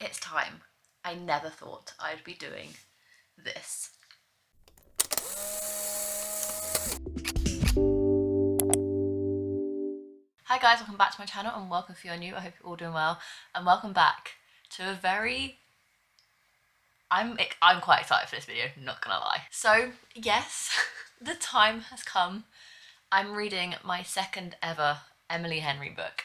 it's time. I never thought I'd be doing this. Hi guys, welcome back to my channel and welcome if you're new. I hope you're all doing well and welcome back to a very... I'm quite excited for this video, not gonna lie. So yes, the time has come. I'm reading my second ever Emily Henry book.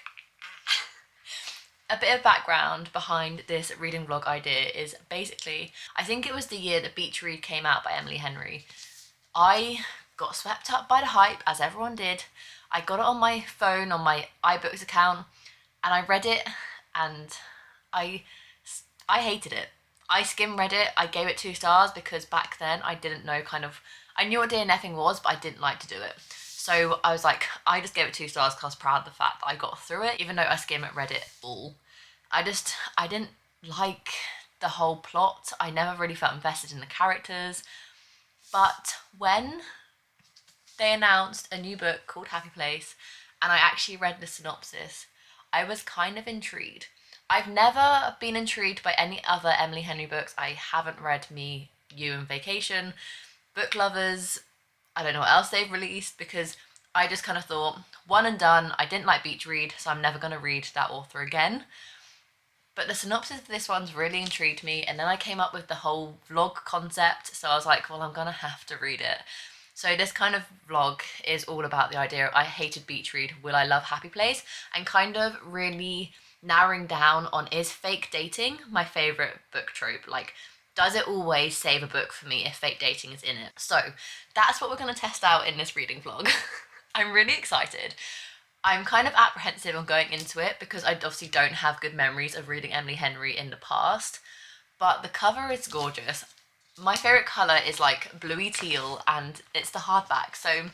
A bit of background behind this reading vlog idea is basically, I think it was the year that Beach Read came out by Emily Henry. I got swept up by the hype, as everyone did. I got it on my phone, on my iBooks account, and I read it, and I hated it. I skim read it, I gave it 2 stars because back then I didn't know I knew what DNFing was, but I didn't like to do it. So I was like, I just gave it 2 stars because I was proud of the fact that I got through it, even though I skim read it all. I didn't like the whole plot. I never really felt invested in the characters. But when they announced a new book called Happy Place, and I actually read the synopsis, I was kind of intrigued. I've never been intrigued by any other Emily Henry books. I haven't read Me, You and Vacation, Book Lovers, I don't know what else they've released, because I just kind of thought, one and done. I didn't like Beach Read, so I'm never going to read that author again. But the synopsis of this one's really intrigued me, and then I came up with the whole vlog concept, so I was like, well, I'm gonna have to read it. So this kind of vlog is all about the idea of I hated Beach Read, will I love Happy Place? And kind of really narrowing down on, is fake dating my favourite book trope? Like, does it always save a book for me if fake dating is in it? So that's what we're gonna test out in this reading vlog. I'm really excited. I'm kind of apprehensive on going into it because I obviously don't have good memories of reading Emily Henry in the past, but the cover is gorgeous. My favourite colour is like bluey teal and it's the hardback, so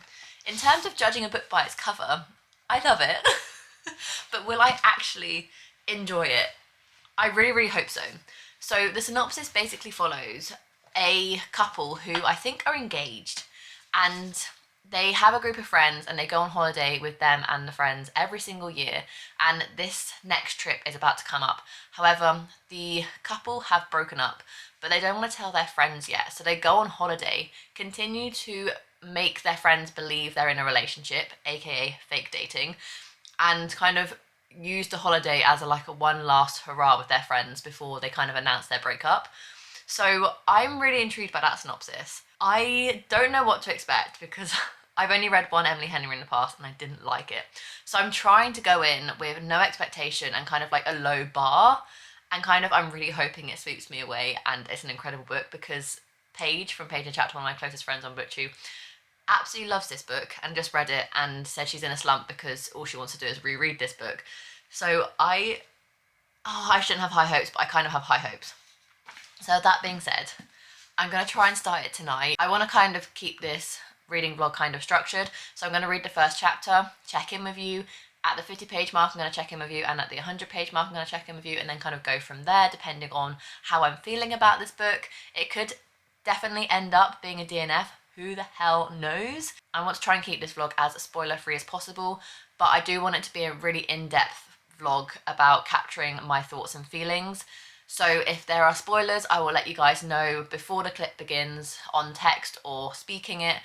in terms of judging a book by its cover, I love it. But will I actually enjoy it? I really, really hope so. So the synopsis basically follows a couple who I think are engaged, and they have a group of friends and they go on holiday with them and the friends every single year, and this next trip is about to come up. However, the couple have broken up, but they don't want to tell their friends yet, so they go on holiday, continue to make their friends believe they're in a relationship, aka fake dating, and kind of use the holiday as a one last hurrah with their friends before they kind of announce their breakup. So I'm really intrigued by that synopsis. I don't know what to expect because I've only read one Emily Henry in the past and I didn't like it. So I'm trying to go in with no expectation and kind of like a low bar, and kind of I'm really hoping it sweeps me away and it's an incredible book, because Paige from Page and Chapter, one of my closest friends on Booktube, absolutely loves this book and just read it and said she's in a slump because all she wants to do is reread this book. So I shouldn't have high hopes, but I kind of have high hopes. So that being said, I'm going to try and start it tonight. I want to kind of keep this reading vlog kind of structured, so I'm going to read the first chapter, check in with you. At the 50-page mark, I'm going to check in with you, and at the 100-page mark, I'm going to check in with you, and then kind of go from there, depending on how I'm feeling about this book. It could definitely end up being a DNF. Who the hell knows? I want to try and keep this vlog as spoiler-free as possible, but I do want it to be a really in-depth vlog about capturing my thoughts and feelings. So if there are spoilers, I will let you guys know before the clip begins on text or speaking it,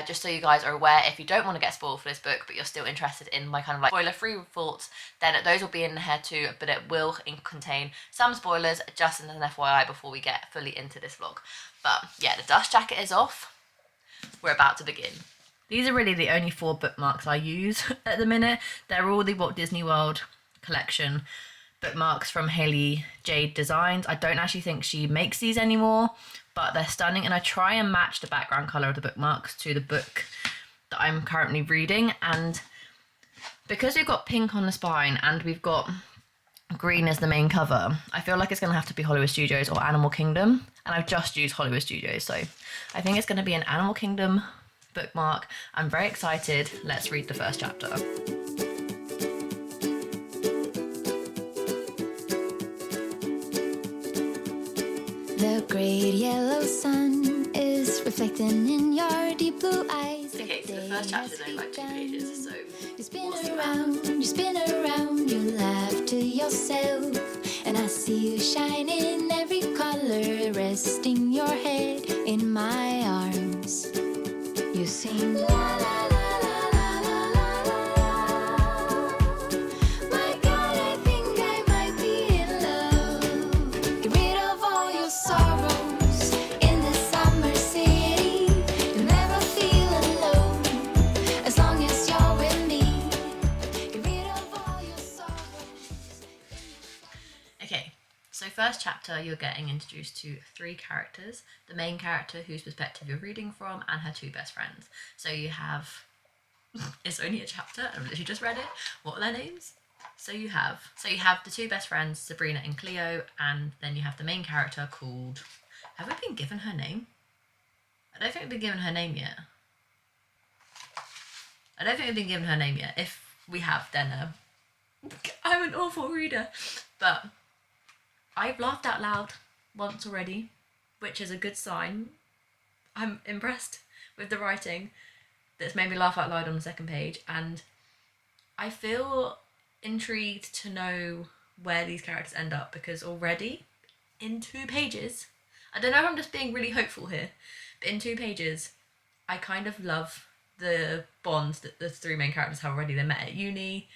just so you guys are aware. If you don't want to get spoiled for this book, but you're still interested in my kind of spoiler-free thoughts, then those will be in here too, but it will contain some spoilers, just as an FYI before we get fully into this vlog. But yeah, the dust jacket is off. We're about to begin. These are really the only 4 bookmarks I use at the minute. They're all the Walt Disney World collection bookmarks from Haley Jade Designs. I don't actually think she makes these anymore, but they're stunning, and I try and match the background colour of the bookmarks to the book that I'm currently reading. And because we've got pink on the spine and we've got green as the main cover, I feel like it's going to have to be Hollywood Studios or Animal Kingdom, and I've just used Hollywood Studios, so I think it's going to be an Animal Kingdom bookmark. I'm very excited. Let's read the first chapter. The great yellow sun is reflecting in your deep blue eyes. Okay, so the first chapter is only like 2 pages, so you spin around, you laugh to yourself And I see you shine in every color, resting your head in my arms. You sing la la la la la la la la. My God, I think I might be in love. Get rid of all your sorrows in the summer city. You'll never feel alone as long as you're with me. Get rid of all your sorrows. Okay, so first chapter you're getting introduced to 3 characters. The main character whose perspective you're reading from and her 2 best friends. So you have, it's only a chapter, I've literally just read it. What are their names? So you have the 2 best friends, Sabrina and Cleo, and then you have the main character called, have we been given her name? I don't think we've been given her name yet. If we have, then I'm an awful reader. But I've laughed out loud once already, which is a good sign. I'm impressed with the writing that's made me laugh out loud on the second page, and I feel intrigued to know where these characters end up, because already in 2 pages, I don't know if I'm just being really hopeful here, but in 2 pages I kind of love the bonds that the 3 main characters have already. They met at uni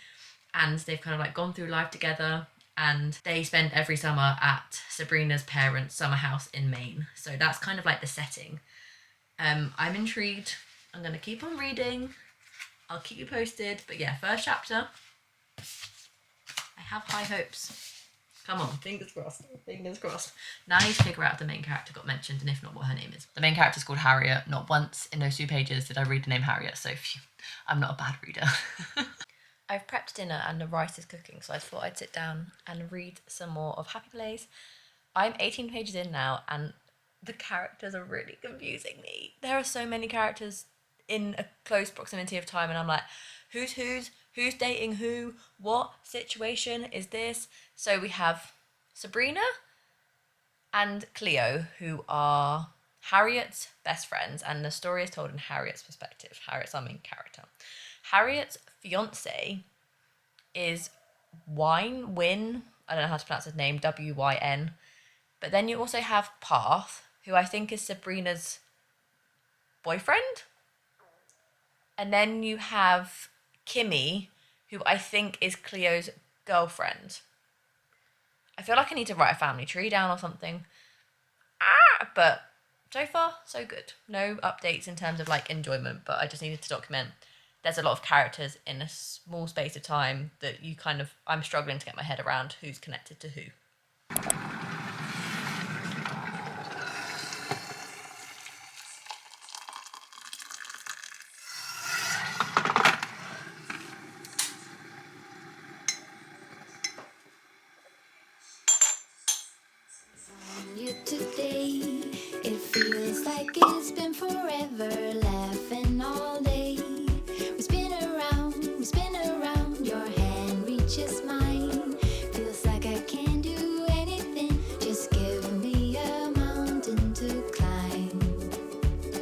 and they've kind of like gone through life together, and they spend every summer at Sabrina's parents' summer house in Maine. So that's kind of like the setting. I'm intrigued. I'm going to keep on reading. I'll keep you posted. But yeah, first chapter. I have high hopes. Come on, fingers crossed. Fingers crossed. Now I need to figure out if the main character got mentioned, and if not, what her name is. The main character is called Harriet. Not once in those 2 pages did I read the name Harriet, so phew, I'm not a bad reader. I've prepped dinner and the rice is cooking, so I thought I'd sit down and read some more of Happy Place. I'm 18 pages in now, and the characters are really confusing me. There are so many characters in a close proximity of time, and I'm like, who's dating who, what situation is this? So we have Sabrina and Cleo, who are Harriet's best friends, and the story is told in Harriet's perspective. Harriet's our main character. Harriet's fiance is Wyn, I don't know how to pronounce his name, W-Y-N. But then you also have Path, who I think is Sabrina's boyfriend. And then you have Kimmy, who I think is Cleo's girlfriend. I feel like I need to write a family tree down or something. But so far, so good. No updates in terms of like enjoyment, but I just needed to document. There's a lot of characters in a small space of time that I'm struggling to get my head around who's connected to who. You today, it feels like it's been forever, laughing all day. We spin around, your hand reaches mine. Feels like I can't do anything, just give me a mountain to climb.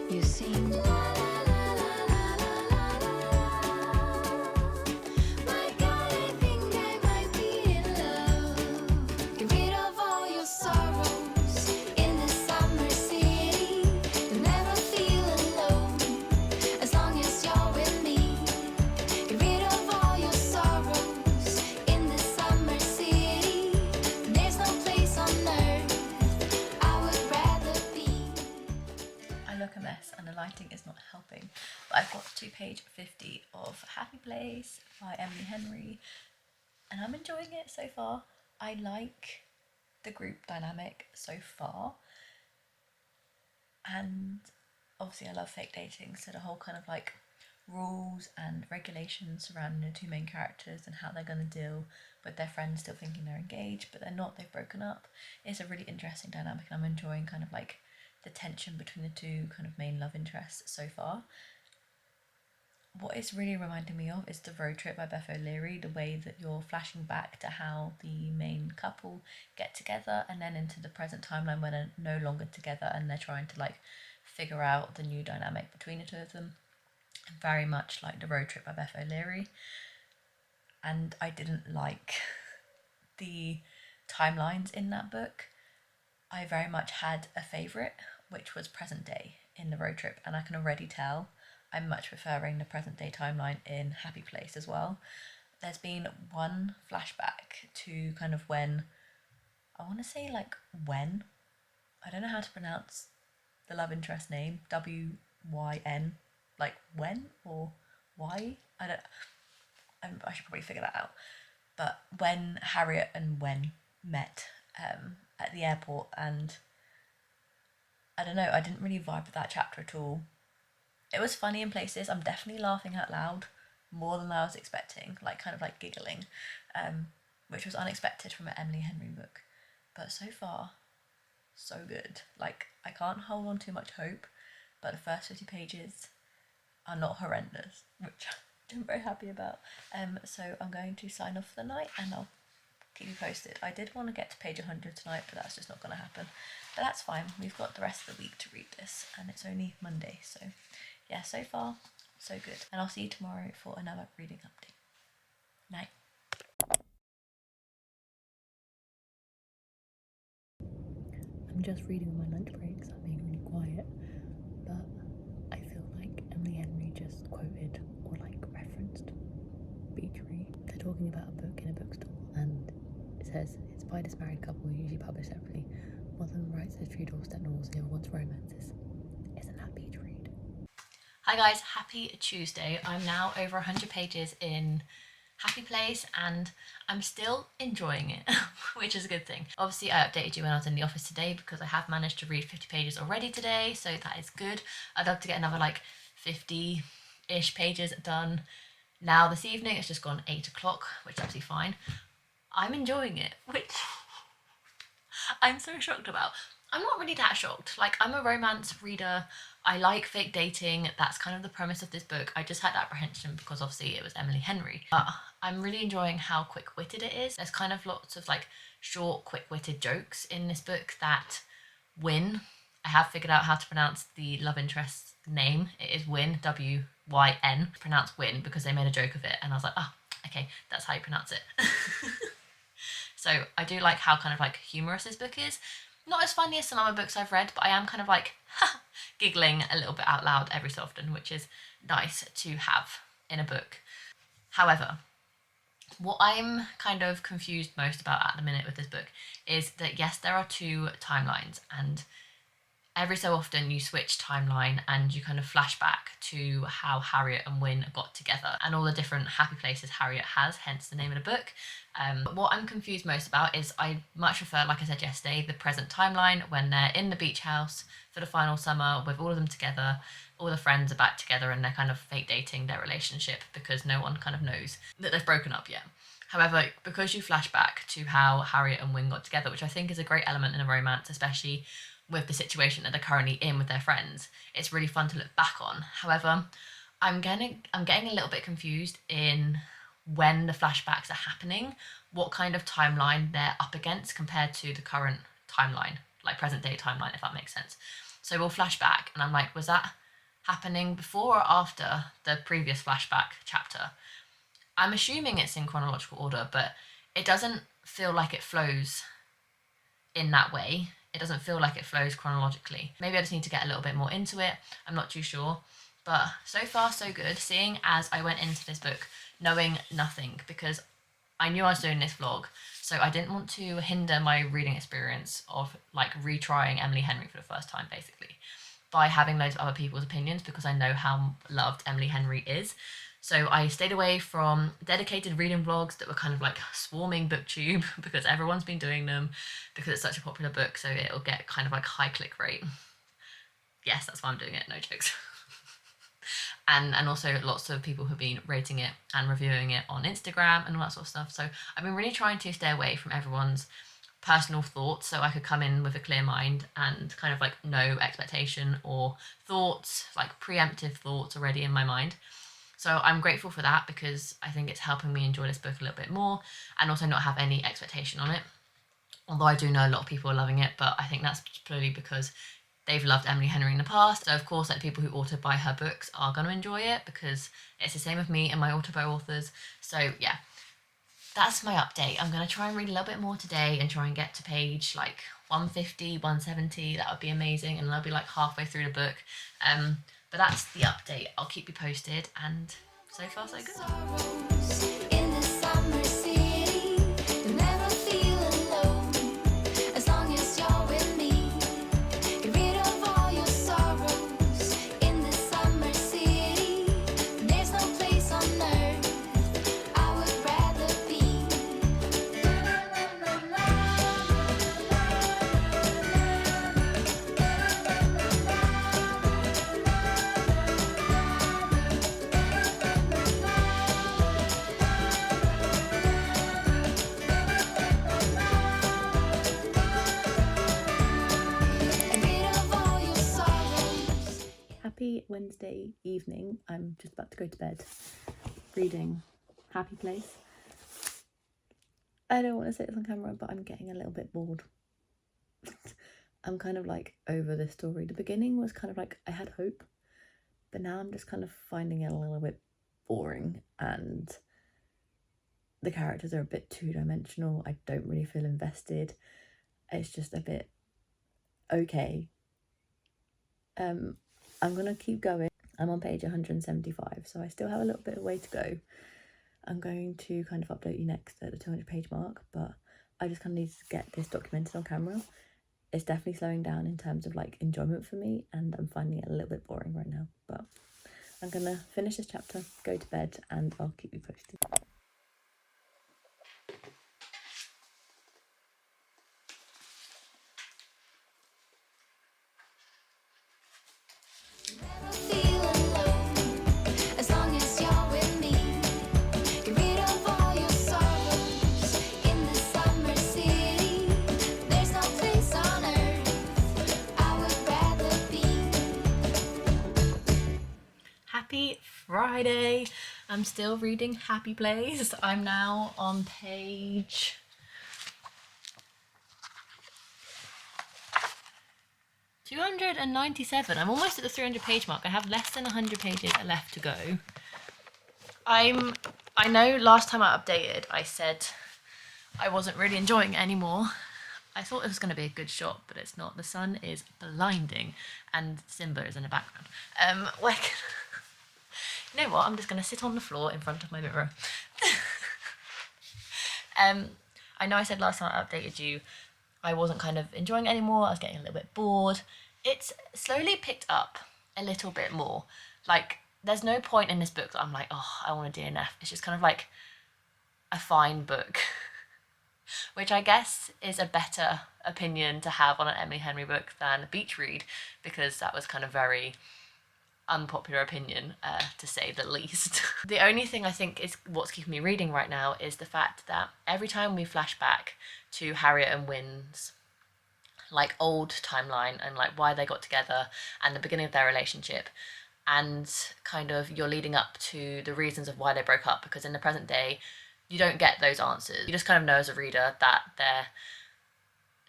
You sing la la la la la la la. My God, I think I might be in love. Get rid of all your sorrows in the summer city. You'll never feel alone as long as you're with me. Get rid of all your sorrows in the summer city. There's no place on earth I would rather be. I look a mess and the lighting is not helping, but I've got to page 50 of Happy Place by Emily Henry, and I'm enjoying it so far. I like the group dynamic so far, and obviously I love fake dating, so the whole kind of like rules and regulations surrounding the 2 main characters and how they're going to deal with their friends still thinking they're engaged but they're not, they've broken up. It's a really interesting dynamic, and I'm enjoying kind of like the tension between the 2 kind of main love interests so far. What it's really reminding me of is The Road Trip by Beth O'Leary, the way that you're flashing back to how the main couple get together and then into the present timeline when they're no longer together and they're trying to like figure out the new dynamic between the 2 of them. Very much like The Road Trip by Beth O'Leary. And I didn't like the timelines in that book, I very much had a favourite, which was present day in the road trip, and I can already tell I'm much preferring the present day timeline in Happy Place as well. There's been one flashback to kind of when, I want to say like when, I don't know how to pronounce the love interest name, W-Y-N, like when or why, I should probably figure that out. But when Harriet and Wen met at the airport, and I don't know, I didn't really vibe with that chapter at all. It was funny in places. I'm definitely laughing out loud more than I was expecting, like kind of like giggling, which was unexpected from an Emily Henry book. But so far, so good. Like, I can't hold on too much hope, but the first 50 pages are not horrendous, which I'm very happy about. So I'm going to sign off for the night, and I'll keep you posted. I did want to get to page 100 tonight, but that's just not going to happen. But that's fine. We've got the rest of the week to read this, and it's only Monday. So yeah, so far, so good. And I'll see you tomorrow for another reading update. Night. I'm just reading on my lunch break, so I'm being really quiet, but I feel like Emily Henry just quoted or like referenced Beechery. They're talking about a book in a bookstore, and it says it's by this married couple who usually publish separately. One of them writes their true doorstep novels and the other wants romances. Isn't that Beach read? Hi guys, happy Tuesday. I'm now over 100 pages in Happy Place, and I'm still enjoying it, which is a good thing. Obviously, I updated you when I was in the office today because I have managed to read 50 pages already today, so that is good. I'd love to get another like 50-ish pages done now this evening. It's just gone 8 o'clock, which is absolutely fine. I'm enjoying it, which I'm so shocked about. I'm not really that shocked. Like, I'm a romance reader. I like fake dating. That's kind of the premise of this book. I just had apprehension because obviously it was Emily Henry. But I'm really enjoying how quick-witted it is. There's kind of lots of like short, quick-witted jokes in this book that win. I have figured out how to pronounce the love interest's name. It is Wyn, W-Y-N. Pronounced Wyn because they made a joke of it. And I was like, oh, okay, that's how you pronounce it. So I do like how kind of like humorous this book is. Not as funny as some other books I've read, but I am kind of like giggling a little bit out loud every so often, which is nice to have in a book. However, what I'm kind of confused most about at the minute with this book is that yes, there are two timelines, and every so often you switch timeline and you kind of flash back to how Harriet and Wyn got together and all the different happy places Harriet has, hence the name of the book. But what I'm confused most about is I much prefer, like I said yesterday, the present timeline when they're in the beach house for the final summer with all of them together. All the friends are back together and they're kind of fake dating their relationship because no one kind of knows that they've broken up yet. However, because you flash back to how Harriet and Wyn got together, which I think is a great element in a romance, especially with the situation that they're currently in with their friends, it's really fun to look back on. However, I'm getting a little bit confused in when the flashbacks are happening, what kind of timeline they're up against compared to the current timeline, like present day timeline, if that makes sense. So we'll flash back and I'm like, was that happening before or after the previous flashback chapter? I'm assuming it's in chronological order, but it doesn't feel like it flows in that way. It doesn't feel like it flows chronologically. Maybe I just need to get a little bit more into it. I'm not too sure. But so far, so good. Seeing as I went into this book knowing nothing, because I knew I was doing this vlog, so I didn't want to hinder my reading experience of like retrying Emily Henry for the first time, basically, by having loads of other people's opinions, because I know how loved Emily Henry is. So I stayed away from dedicated reading vlogs that were kind of like swarming Booktube because everyone's been doing them because it's such a popular book, so it'll get kind of like high click rate. Yes, that's why I'm doing it, no jokes. and also lots of people have been rating it and reviewing it on Instagram and all that sort of stuff. So I've been really trying to stay away from everyone's personal thoughts so I could come in with a clear mind and kind of like no expectation or thoughts, like preemptive thoughts already in my mind. So I'm grateful for that because I think it's helping me enjoy this book a little bit more and also not have any expectation on it. Although I do know a lot of people are loving it, but I think that's purely because they've loved Emily Henry in the past. So of course, like people who auto-buy her books are going to enjoy it because it's the same with me and my auto-buy authors. So yeah, that's my update. I'm going to try and read a little bit more today and try and get to page like 150, 170. That would be amazing. And I'll be like halfway through the book. But that's the update. I'll keep you posted. And so far, so good. Sorrows in the summer city. You'll never feel alone as long as you're with me. Get rid of all your sorrows in the summer city. There's no place on earth I would rather be. Get rid of all your sorrows. Happy Wednesday evening. I'm just about to go to bed reading Happy Place. I don't want to say this on camera, but I'm getting a little bit bored. I'm kind of like over this story. The beginning was kind of like I had hope, but now I'm just kind of finding it a little bit boring, and the characters are a bit two-dimensional. I don't really feel invested. It's just a bit okay. I'm gonna keep going. I'm on page 175, so I still have a little bit of way to go. I'm going to kind of update you next at the 200 page mark, but I just kind of need to get this documented on camera. It's definitely slowing down in terms of like enjoyment for me, and I'm finding it a little bit boring right now, but I'm gonna finish this chapter, go to bed, and I'll keep you posted. Never feel alone as long as you're with me. Get rid of all your sorrows in the summer city. There's no place on earth I would rather be. Happy Friday. I'm still reading Happy Place. I'm now on page 297. I'm almost at the 300 page mark. I have less than 100 pages left to go. I know last time I updated, I said I wasn't really enjoying it anymore. I thought it was going to be a good shot, but it's not. The sun is blinding, and Simba is in the background. You know what? I'm just going to sit on the floor in front of my mirror. I know I said last time I updated you, I wasn't kind of enjoying it anymore. I was getting a little bit bored. It's slowly picked up a little bit more. Like, there's no point in this book that I'm like, oh, I want a DNF. It's just kind of like a fine book, which I guess is a better opinion to have on an Emily Henry book than Beach Read, because that was kind of very unpopular opinion, to say the least. The only thing I think is what's keeping me reading right now is the fact that every time we flash back to Harriet and Wynn's like old timeline and like why they got together and the beginning of their relationship, and kind of you're leading up to the reasons of why they broke up, because in the present day you don't get those answers. You just kind of know as a reader that they're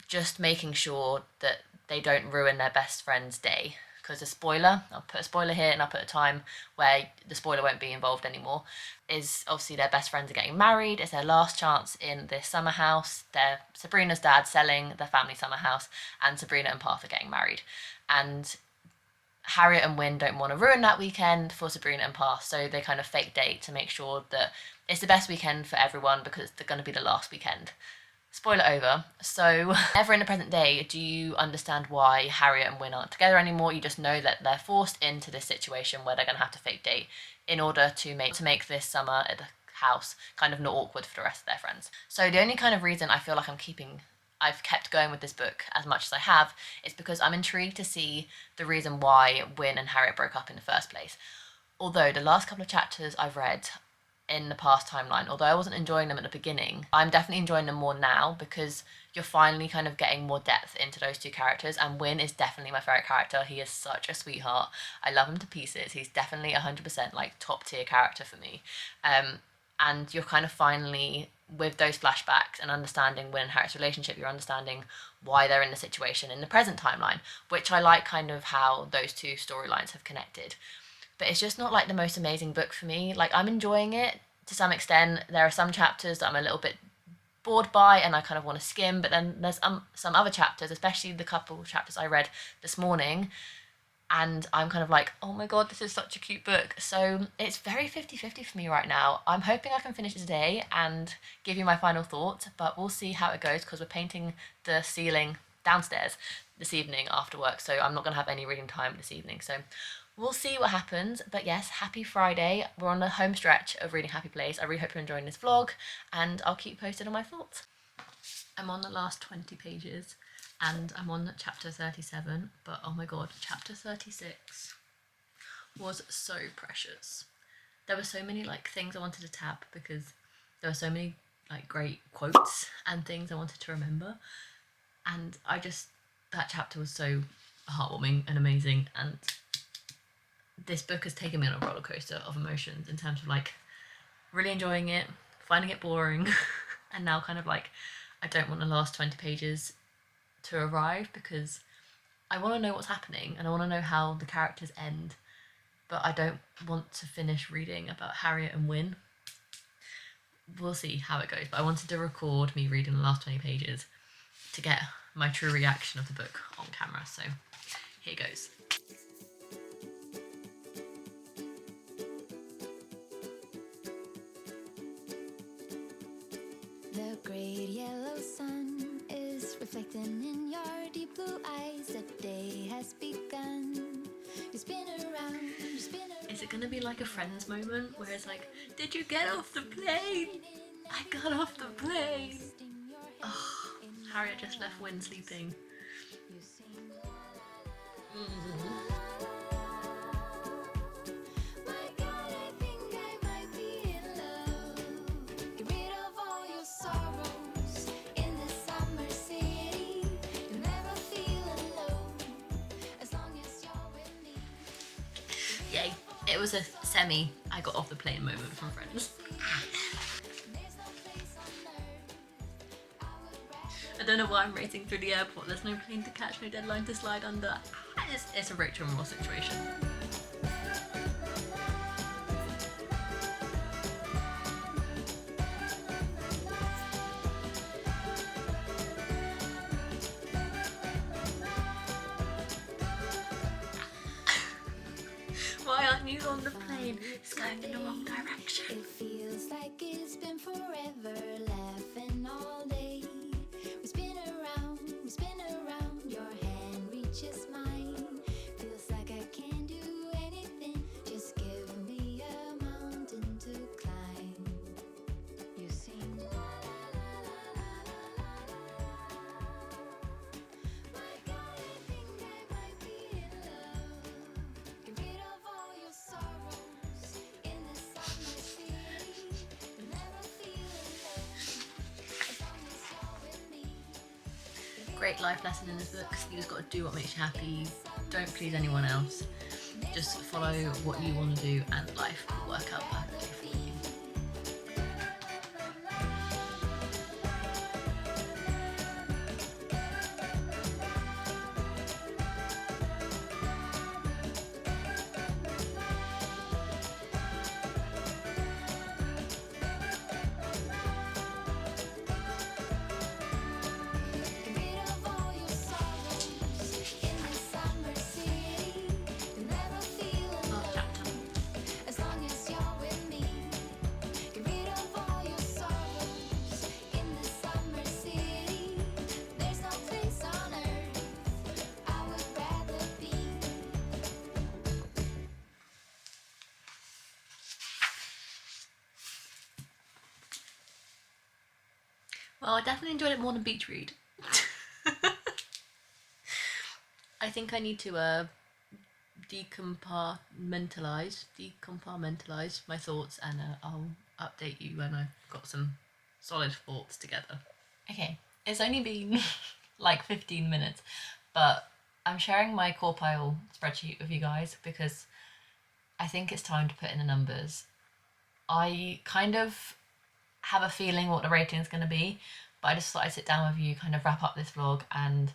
just making sure that they don't ruin their best friend's day. Because a spoiler, I'll put a spoiler here and I'll put a time where the spoiler won't be involved anymore, is obviously their best friends are getting married. It's their last chance in this summer house. They're Sabrina's dad selling their family summer house, and Sabrina and Parth are getting married. And Harriet and Wynn don't want to ruin that weekend for Sabrina and Parth, so they kind of fake date to make sure that it's the best weekend for everyone because they're going to be the last weekend. Spoiler over. So, ever in the present day, do you understand why Harriet and Wynn aren't together anymore? You just know that they're forced into this situation where they're going to have to fake date in order to make this summer at the house kind of not awkward for the rest of their friends. So the only kind of reason I feel like I've kept going with this book as much as I have is because I'm intrigued to see the reason why Wynn and Harriet broke up in the first place. Although the last couple of chapters I've read in the past timeline, although I wasn't enjoying them at the beginning, I'm definitely enjoying them more now because you're finally kind of getting more depth into those two characters, and Wynn is definitely my favourite character. He is such a sweetheart. I love him to pieces. He's definitely 100% like top tier character for me. And you're kind of finally, with those flashbacks and understanding Wynn and Harriet's relationship, you're understanding why they're in the situation in the present timeline, which I like kind of how those two storylines have connected. But it's just not like the most amazing book for me. Like, I'm enjoying it, to some extent. There are some chapters that I'm a little bit bored by and I kind of want to skim, but then there's some other chapters, especially the couple of chapters I read this morning, and I'm kind of like, oh my god, this is such a cute book. So it's very 50-50 for me right now. I'm hoping I can finish it today and give you my final thoughts, but we'll see how it goes because we're painting the ceiling downstairs this evening after work, so I'm not going to have any reading time this evening. So we'll see what happens. But yes, happy Friday. We're on the home stretch of reading Happy Place. I really hope you're enjoying this vlog, and I'll keep you posted on my thoughts. I'm on the last 20 pages and I'm on chapter 37, but oh my god, chapter 36 was so precious. There were so many like things I wanted to tap because there were so many like great quotes and things I wanted to remember, and that chapter was so heartwarming and amazing, and this book has taken me on a roller coaster of emotions in terms of like really enjoying it, finding it boring, and now kind of like I don't want the last 20 pages to arrive because I want to know what's happening and I want to know how the characters end, but I don't want to finish reading about Harriet and Wyn. We'll see how it goes, but I wanted to record me reading the last 20 pages to get my true reaction of the book on camera, so here goes. The great yellow sun is reflecting in your deep blue eyes. The day has begun. You spin around, you spin around. Is it going to be like a Friends moment where it's like, did you get off the plane? I got off the plane. Oh, Harriet just left Wyn sleeping. My God, I think I might be in love. Get rid of all your sorrows in this summer city. You'll never feel alone as long as you're with me. Yay. It was a semi I got off the plane moment from Friends. There's no place on earth I would rather. I don't know why I'm racing through the airport. There's no plane to catch, no deadline to slide under. It's a Rachel and Ross situation. Why aren't you on the plane? It's going in the wrong direction. It feels like it's been forever, laughing all day. We spin around, your hand reaches mine. Feels like I can't do anything, just give me a mountain to climb. You sing la la la la la la. My God, I think I might be in love. Get rid of all your sorrows in this summer city. You'll never feel alone as long as you're with me. Great life lesson in this book. You just got to do what makes you happy. Don't please anyone else. Just follow what you want to do and life will work out perfectly for you. Get rid of all your sorrows in this summer city. You'll never feel Last alone chapter. as long as you're with me. Get rid of all your sorrows in this summer city. There's no place on earth I would rather be. Well, I definitely enjoyed it more than Beach Read. I think I need to decompartmentalize my thoughts, and I'll update you when I've got some solid thoughts together. Okay, it's only been like 15 minutes, but I'm sharing my core pile spreadsheet with you guys because I think it's time to put in the numbers. I kind of have a feeling what the rating is going to be, but I just thought I'd sit down with you, kind of wrap up this vlog and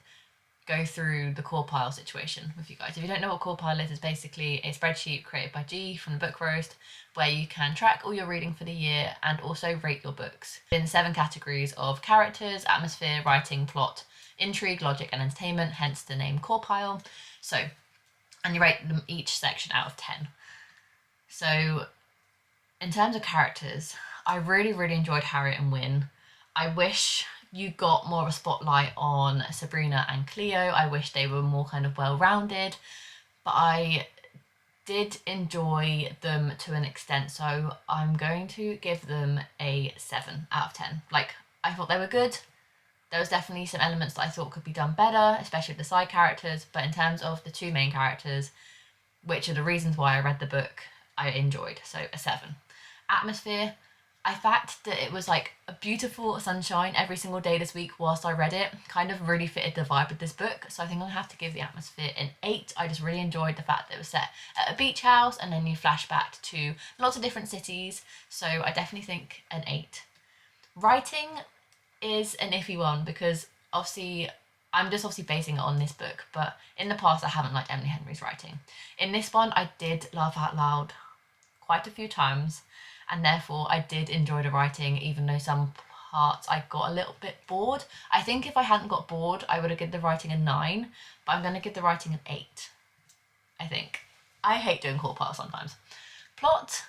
go through the core pile situation with you guys. If you don't know what core pile is, it's basically a spreadsheet created by G from the Book Roast where you can track all your reading for the year and also rate your books in 7 categories of characters, atmosphere, writing, plot, intrigue, logic and entertainment, hence the name core pile. So, and you rate them each section out of 10. So in terms of characters, I really enjoyed Harriet and Win. I wish you got more of a spotlight on Sabrina and Cleo. I wish they were more kind of well-rounded, but I did enjoy them to an extent, so I'm going to give them a 7 out of 10. Like, I thought they were good. There was definitely some elements that I thought could be done better, especially with the side characters, but in terms of the 2 main characters, which are the reasons why I read the book, I enjoyed, so a 7. Atmosphere, I fact that it was like a beautiful sunshine every single day this week whilst I read it, kind of really fitted the vibe of this book, so I think I'm going to have to give the atmosphere an 8. I just really enjoyed the fact that it was set at a beach house and then you flash back to lots of different cities, so I definitely think an 8. Writing is an iffy one because obviously I'm just basing it on this book, but in the past I haven't liked Emily Henry's writing. In this one I did laugh out loud quite a few times, and therefore I did enjoy the writing, even though some parts I got a little bit bored. I think if I hadn't got bored I would have given the writing a 9, but I'm going to give the writing an 8, I think. I hate doing core parts sometimes. Plot,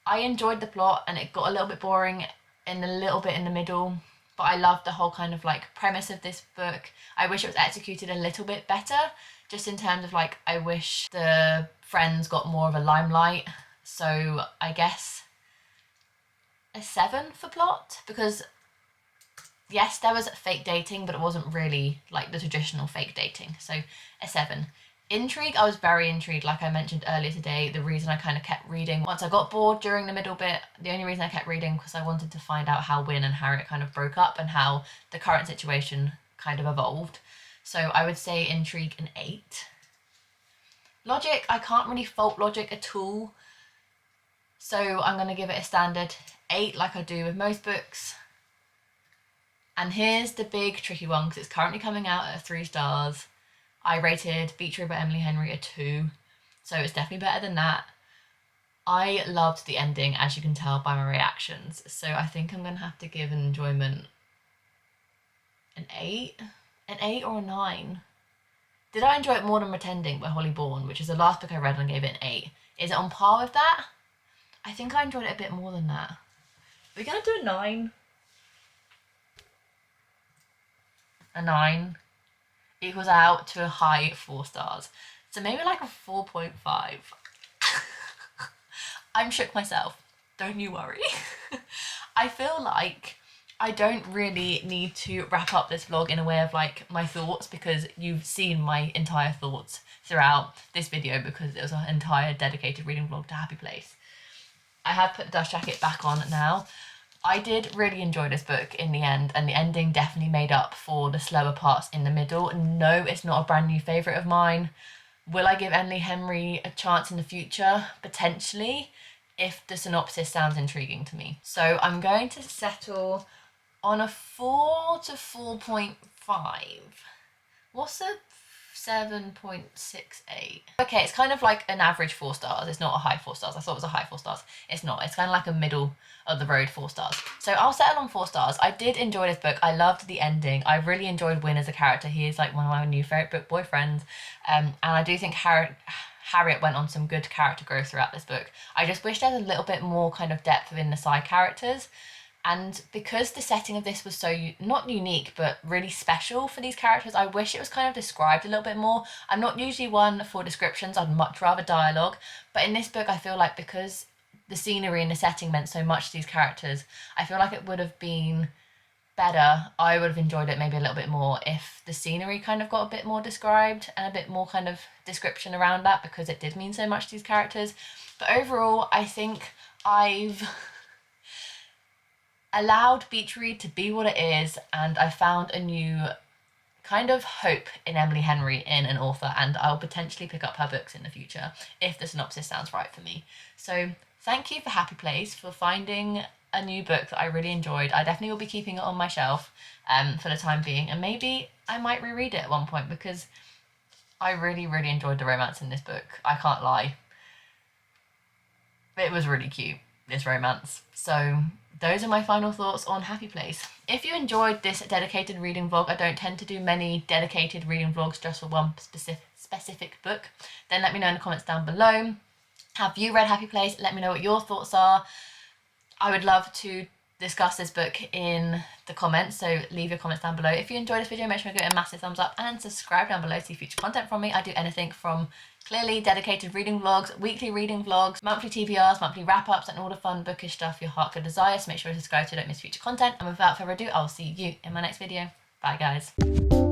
I enjoyed the plot and it got a little bit boring in a little bit in the middle, but I loved the whole kind of like premise of this book. I wish it was executed a little bit better, just in terms of like, I wish the friends got more of a limelight. So I guess a 7 for plot, because yes, there was fake dating, but it wasn't really like the traditional fake dating. So a 7. Intrigue, I was very intrigued, like I mentioned earlier today. The reason I kind of kept reading, once I got bored during the middle bit, the only reason I kept reading because I wanted to find out how Win and Harriet kind of broke up and how the current situation kind of evolved. So I would say intrigue an 8. Logic, I can't really fault logic at all, so I'm going to give it a standard 8 like I do with most books. And here's the big tricky one, because it's currently coming out at 3 stars. I rated Beach Read by Emily Henry a 2, so it's definitely better than that. I loved the ending, as you can tell by my reactions, so I think I'm going to have to give an enjoyment an 8? An 8 or a 9? Did I enjoy it more than Pretending by Holly Bourne, which is the last book I read and I gave it an 8? Is it on par with that? I think I enjoyed it a bit more than that. We're going to do a 9. A 9 equals out to a high 4 stars. So maybe like a 4.5. I'm shook myself. Don't you worry. I feel like I don't really need to wrap up this vlog in a way of like my thoughts, because you've seen my entire thoughts throughout this video, because it was an entire dedicated reading vlog to Happy Place. I have put the dust jacket back on now. I did really enjoy this book in the end, and the ending definitely made up for the slower parts in the middle. No, it's not a brand new favourite of mine. Will I give Emily Henry a chance in the future? Potentially, if the synopsis sounds intriguing to me. So I'm going to settle on a 4 to 4.5. What's a 7.68? Okay, it's kind of like an average 4 stars. It's not a high 4 stars. I thought it was a high 4 stars. It's not. It's kind of like a middle of the road 4 stars. So I'll settle on 4 stars. I did enjoy this book. I loved the ending. I really enjoyed Win as a character. He is like one of my new favourite book boyfriends. And I do think Harriet went on some good character growth throughout this book. I just wish there was a little bit more kind of depth within the side characters. And because the setting of this was so, not unique, but really special for these characters, I wish it was kind of described a little bit more. I'm not usually one for descriptions. I'd much rather dialogue. But in this book, I feel like because the scenery and the setting meant so much to these characters, I feel like it would have been better. I would have enjoyed it maybe a little bit more if the scenery kind of got a bit more described and a bit more kind of description around that, because it did mean so much to these characters. But overall, I think I've allowed Beach Read to be what it is, and I found a new kind of hope in Emily Henry in an author, and I'll potentially pick up her books in the future if the synopsis sounds right for me. So thank you for Happy Place for finding a new book that I really enjoyed. I definitely will be keeping it on my shelf for the time being, and maybe I might reread it at one point because I really, really enjoyed the romance in this book. I can't lie. It was really cute, this romance. So those are my final thoughts on Happy Place. If you enjoyed this dedicated reading vlog, I don't tend to do many dedicated reading vlogs just for one specific book, then let me know in the comments down below. Have you read Happy Place? Let me know what your thoughts are. I would love to discuss this book in the comments, so leave your comments down below. If you enjoyed this video, make sure to give it a massive thumbs up and subscribe down below to see future content from me. I do anything from clearly dedicated reading vlogs, weekly reading vlogs, monthly TBRs, monthly wrap-ups, and all the fun bookish stuff your heart could desire. So make sure to subscribe so you don't miss future content. And without further ado, I'll see you in my next video. Bye guys.